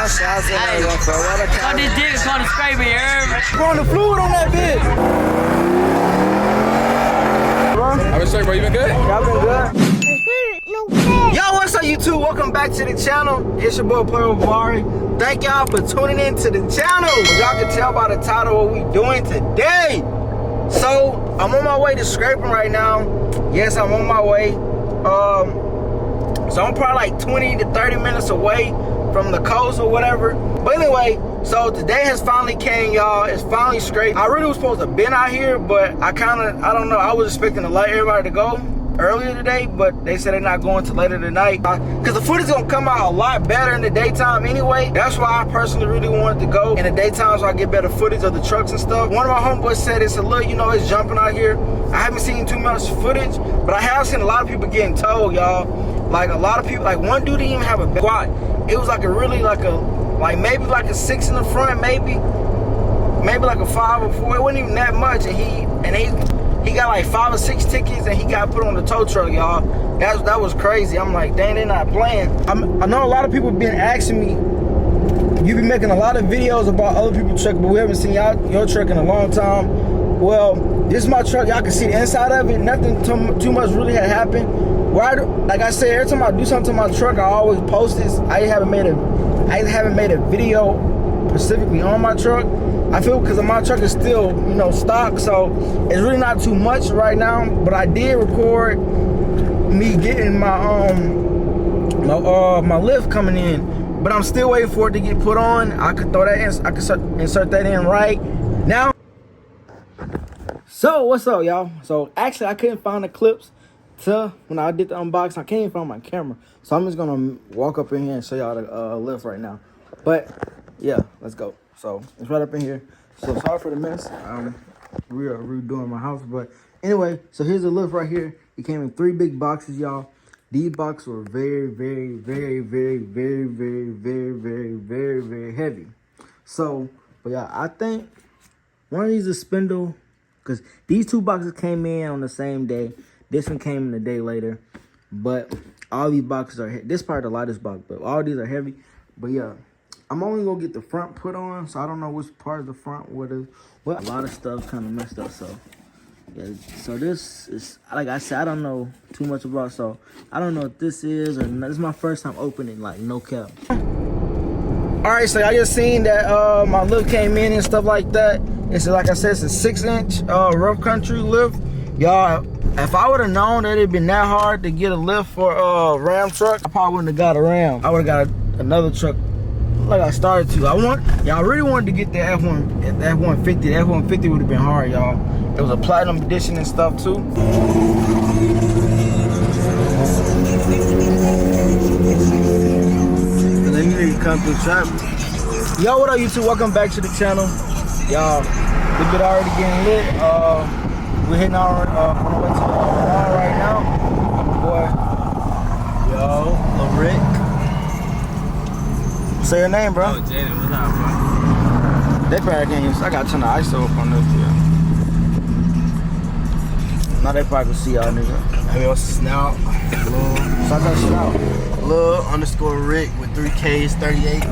shots in there. Call this dick called a Scrapin, you heard me? Throwing the fluid on that bitch. I've been straight, bro. You been good? Y'all been good? Yo, what's up, YouTube? Welcome back to the channel. It's your boy, Player Vari. Thank y'all for tuning in to the channel. Y'all can tell by the title what we doing today. So, I'm on my way to Scrapin right now. Yes, I'm on my way. So I'm probably like 20 to 30 minutes away from the coast or whatever. But anyway, so today has finally came, y'all. It's finally Scrapin. I really was supposed to have been out here, but I don't know. I was expecting to let everybody to go earlier today, but they said they're not going to later tonight. Because the footage is going to come out a lot better in the daytime anyway. That's why I personally really wanted to go in the daytime so I get better footage of the trucks and stuff. One of my homeboys said it's a little, you know, it's jumping out here. I haven't seen too much footage, but I have seen a lot of people getting towed, y'all. Like a lot of people, like one dude didn't even have a squat. It was like a really maybe like a 6 in the front, maybe like a 5 or 4. It wasn't even that much, and he got like 5 or 6 tickets, and he got put on the tow truck, y'all. That was crazy. I'm like, dang, they're not playing. I know a lot of people been asking me, you be making a lot of videos about other people's truck, but we haven't seen your truck in a long time. Well, this is my truck. Y'all can see the inside of it. Nothing too much really had happened. Like I said, every time I do something to my truck, I always post this. I haven't made a video specifically on my truck. I feel because my truck is still, you know, stock, so it's really not too much right now. But I did record me getting my my lift coming in, but I'm still waiting for it to get put on. I could throw that in. I could insert that in right now. So what's up, y'all? So actually, I couldn't find the clips to when I did the unboxing. I can't even find my camera, so I'm just gonna walk up in here and show y'all the lift right now. But yeah, let's go. So it's right up in here. So sorry for the mess. We are redoing my house, but anyway, so here's the lift right here. It came in 3 big boxes, y'all. These boxes were very, very, very, very, very, very, very, very, very, very heavy. So, but yeah, I think one of these is spindle, because these 2 boxes came in on the same day. This one came in a day later, but all these boxes are heavy. This part the lightest box, but all these are heavy. But yeah, I'm only gonna get the front put on, so I don't know which part of the front what is. Well, a lot of stuff kind of messed up, so yeah. So this is, like I said, I don't know too much about, so I don't know what this is, or this is my first time opening, like no cap. All right, so I just seen that my lift came in and stuff like that. It's like I said, it's a 6-inch rough country lift, y'all. If I would have known that it'd been that hard to get a lift for a Ram truck, I probably wouldn't have got a Ram. I would have got another truck like I started to. I really wanted to get the F150. The F150 would have been hard, y'all. It was a platinum edition and stuff too. They need to come through traffic. Yo, what up, YouTube? Welcome back to the channel, y'all. We been already getting lit. We're hitting on the way to the mall right now. Boy, yo, Lil Rick. Say your name, bro. Oh, Jaden, what's up, bro? They probably can't use. I got a ton of ISO up on this here. Now they probably can see y'all, nigga. I mean, what's the snout? Shout that shit out. Lil underscore Rick with 3 Ks, 38.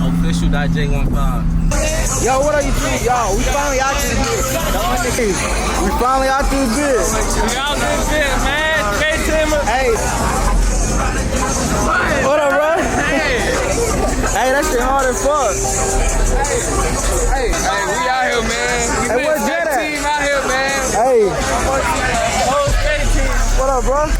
Official.J15. Yo, what are you doing? Y'all, we finally out to the bit. We finally out to the bit. We out to the bit, man. K-Timmer. Hey. What up, bro? Hey, that shit hard as fuck. Hey, we out here, man. Hey, where's that at? Team out here, man. Hey. Whole state team. What up, bro?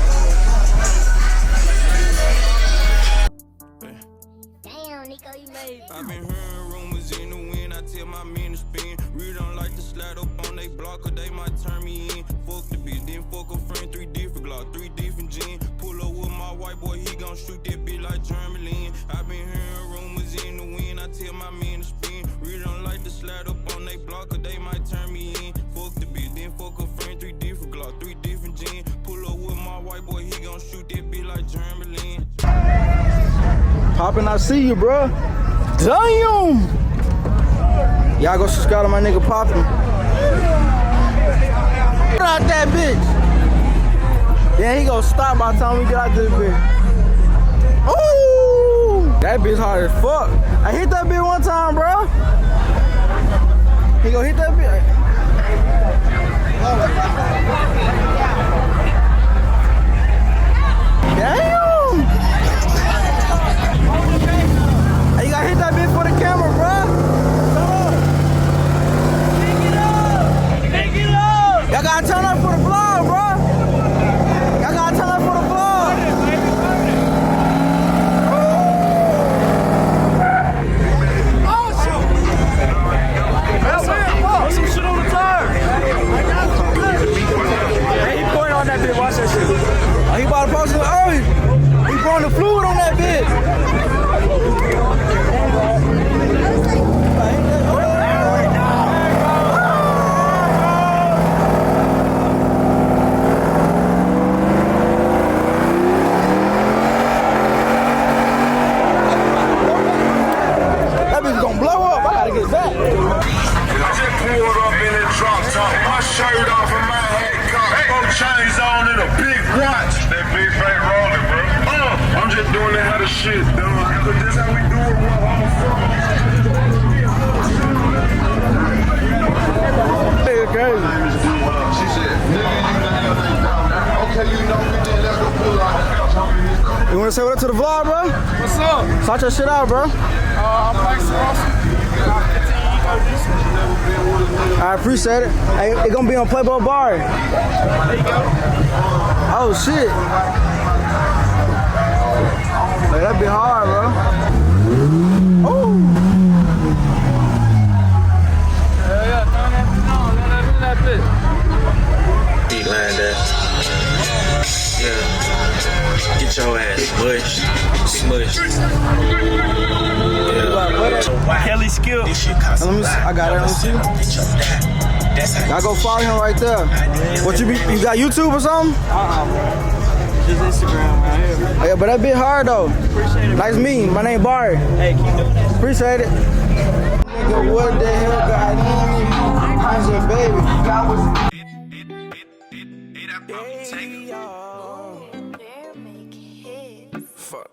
Damn, Nico, you made it. I've been hearing rumors in the wind. I tell my men to spin. Really don't like to slide up on they block, or they might turn me in. Fuck the bitch, then fuck a friend. 3 different Glock, 3 different gin. Pull up with my white boy, he gon' shoot that bitch like Germany. I've been hearing rumors in the wind. I tell my men to spin. Really don't like to slide up on they block, or they might turn me in. Fuck the bitch, then fuck a friend. 3 different Glock, 3 different gin. Pull up with my white boy, he gon' shoot that bitch like Germany. Poppin', I see you, bro. Damn! Y'all go subscribe to my nigga Poppin'. Get out that bitch. Then he gonna stop by the time we get out this bitch. Ooh, that bitch hard as fuck. I hit that bitch one time, bro. He gonna hit that bitch. Damn. Hey, you gotta hit that bitch for the camera, bro. Y'all gotta turn up for the vlog, bro. Y'all gotta turn up for the vlog. Oh, shit. Put some shit on the tire. Hey, he pointing on that bitch. Watch that shit. Oh, he about to post it. Oh, he pouring the fluid on that bitch. Shirt off and my hat cocked, 4 chains on and a big watch. That big fat rolling, bro. I'm just doing that how the shit done. Cause this how we do it where I'm from. Hey, crazy. She said, nigga, you know, okay, you know, we did let go pull out. You wanna say what up to the vlog, bro? What's up? Start your shit out, bro. I'm Mike Ross. I appreciate it. Hey, it's gonna be on Playboy Bar. There you go. Oh shit. Hey, that'd be hard, bro. Oh. Yeah, turn that bitch on. Let that bitch. Beat line there. Yeah. Get your ass smushed. Kelly Skill. I got it on you. Y'all go follow him right there. What you got YouTube or something? Just Instagram right here. Oh, yeah, but that bit hard though. Appreciate it. Nice meeting. My name Barry. Hey, keep doing that. Appreciate it. Nigga, what the hell got in me? I said, baby. Fuck.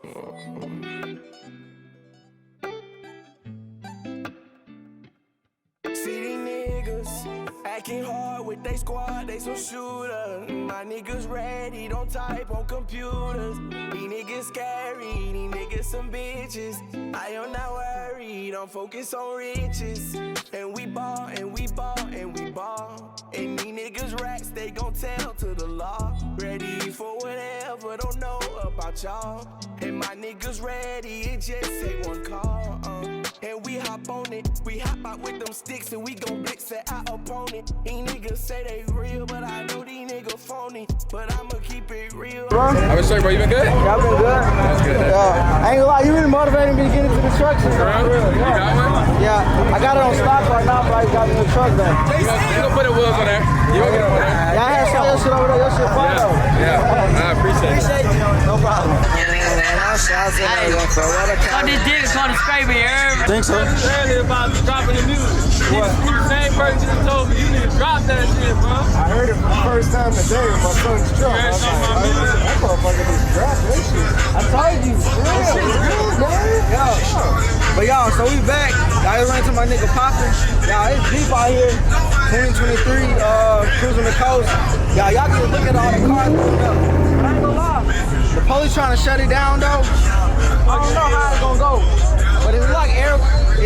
See these niggas acting hard with they squad, they some shooters. My niggas ready, don't type on computers. These niggas scary, these niggas some bitches. I am not worried, I'm focused on riches. And we ball, and we ball, and we ball. And these niggas racks, they gon' tell to the law. Ready for whatever, don't know about y'all. And my niggas ready, it just take one call. And we hop on it, we hop out with them sticks and we gon' blitz at our opponent. These niggas say they real, but I know these niggas phony. But I'ma keep it real. I was straight, bro. You been good? Yeah, I've been good. That's good. I ain't gonna lie, you really motivated me to get into the truck. You got one? Yeah, I got it on stock right now, but I got it in the truck though. You gonna put the wheels on there. You gonna get over there. Yeah, I had some of your shit over there. Your shit fire though. Yeah, I appreciate it. No problem. Call this nigga called the Scrapin, you heard me? Think so? Earlier about dropping the music. What? You the same person just told me you need to drop that shit, bro. I heard it for the first time today in my son's truck. I was like, that motherfucker just dropped that shit. I told you. But y'all, so we back. Y'all just ran to my nigga Poppin. Y'all, it's deep out here. 2023, cruising the coast. Y'all can look at all the cars pulling up. But I ain't gonna lie. The police trying to shut it down though. I don't know how it's gonna go. But it's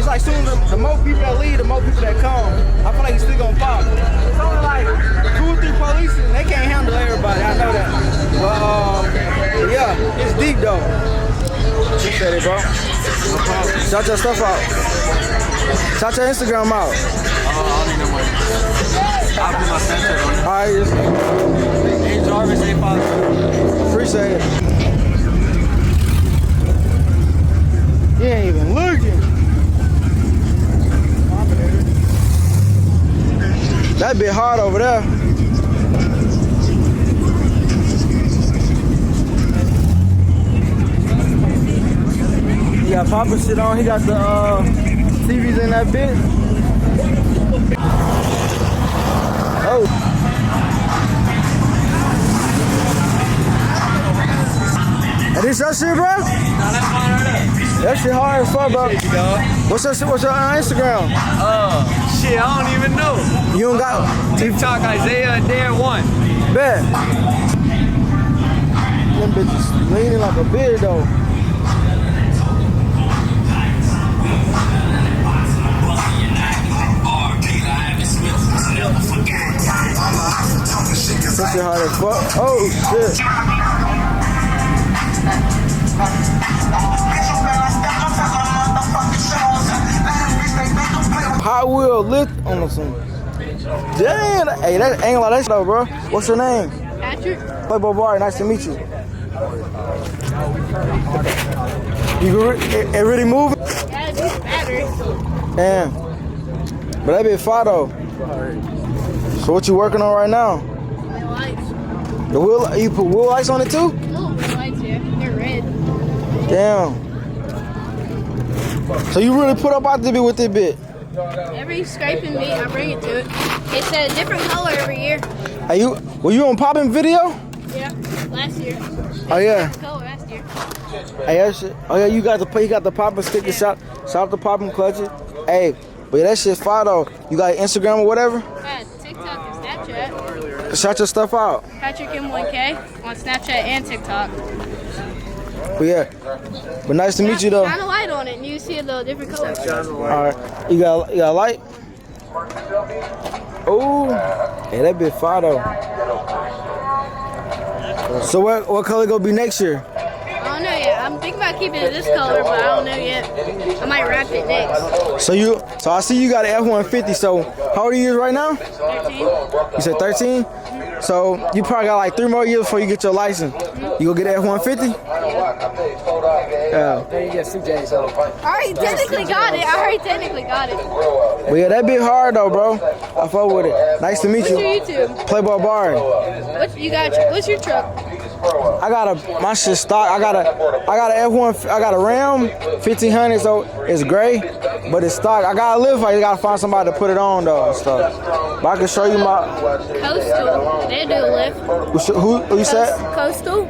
like soon as the more people that leave, the more people that come. I feel like it's still gonna pop. It's only like 2 or 3 police and they can't handle everybody. I know that. But yeah, it's deep though. Appreciate it, bro. No problem. Shout your stuff out. Shout your Instagram out. I don't need no money. I'll put my Snapchat on it. Alright, Hey, Jarvis, hey, Father. appreciate it. You ain't even looking. That bit hard over there. He got Poppin shit on. He got the TVs in that bit. Oh. this your shit, bro? Nah, that's mine right there. That shit hard as fuck, bro. What's your Instagram? Shit, I don't even know. You don't got TikTok Isaiah Dare 1. Bet. Them bitches leaning like a beard though. That shit hard as fuck. Oh shit. Hot wheel lift on some. Damn, hey, that ain't like that shit though, bro. What's your name? Patrick. Playboy Bar, nice to meet you. You it really moving? Yeah, it's battery. Damn. But that be fire though. So what you working on right now? My lights. The wheel, you put wheel lights on it too? No, my lights, yeah. They're red. Damn. So you really put up out the bit with this bit? Every scraping meet, I bring it to it. It's a different color every year. Are you, were you on POPPIN video? Yeah, last year. Oh yeah. Color last year. Hey, that shit. Oh yeah, you got the POPPIN stick, the shot the POPPIN clutch it. Hey, but that shit fire though. You got Instagram or whatever? Yeah, TikTok and Snapchat. Shout your stuff out. Patrick M1K on Snapchat and TikTok. But yeah, but nice to meet you though. Shine a light on it and you see the different colors. All right, you got a light? Oh, hey, that bit fire though. So what color gonna be next year? I don't know yet. I'm thinking about keeping it this color, but I don't know yet. I might wrap it next. So I see you got an F-150. So how old are you right now? 13. You said 13? So you probably got like 3 more years before you get your license. You gonna get an F-150? Yeah. Then you get CJ, so. I already technically got it. But yeah, that bit hard though, bro. I fuck with it. Nice to meet What's you. your YouTube? Playboy Bar. What's your truck? I got my shit stock. I got a F1. I got a Ram 1500, so it's gray, but it's stock. I got a lift. I gotta find somebody to put it on though and stuff. But I can show you my. Coastal. They do a lift. Who you said? Coastal.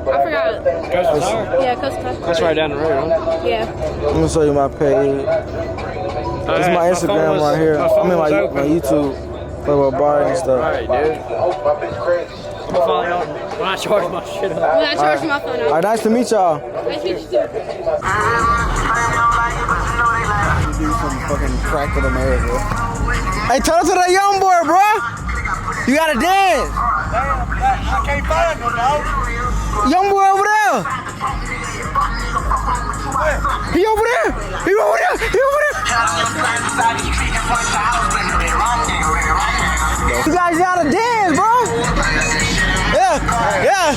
I forgot. Coastal Tire? Yeah, Coastal. That's right down the road, huh? Yeah. Let me show you my page. This is my Instagram right here. I mean my YouTube. Playboy Bar and stuff. Alright, dude. I'm finally on when I charge my shit up. When I charge my phone All right, nice to meet y'all. Nice to meet you too. Do some fucking crack to the mayor, bro. Hey, tell us to that young boy, bro. You gotta dance. I can't find him, dog. Young boy over there. He over there. He over there. He over there. You guys gotta dance, bro. Yeah.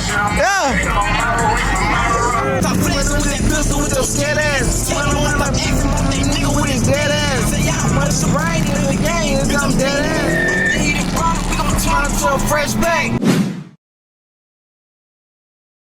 Stop flexing with that pistol with your scared ass. Stop acting like that nigga with his dead ass. But it's a brain in the game, it's dead ass. We gon' turn it to a fresh bang.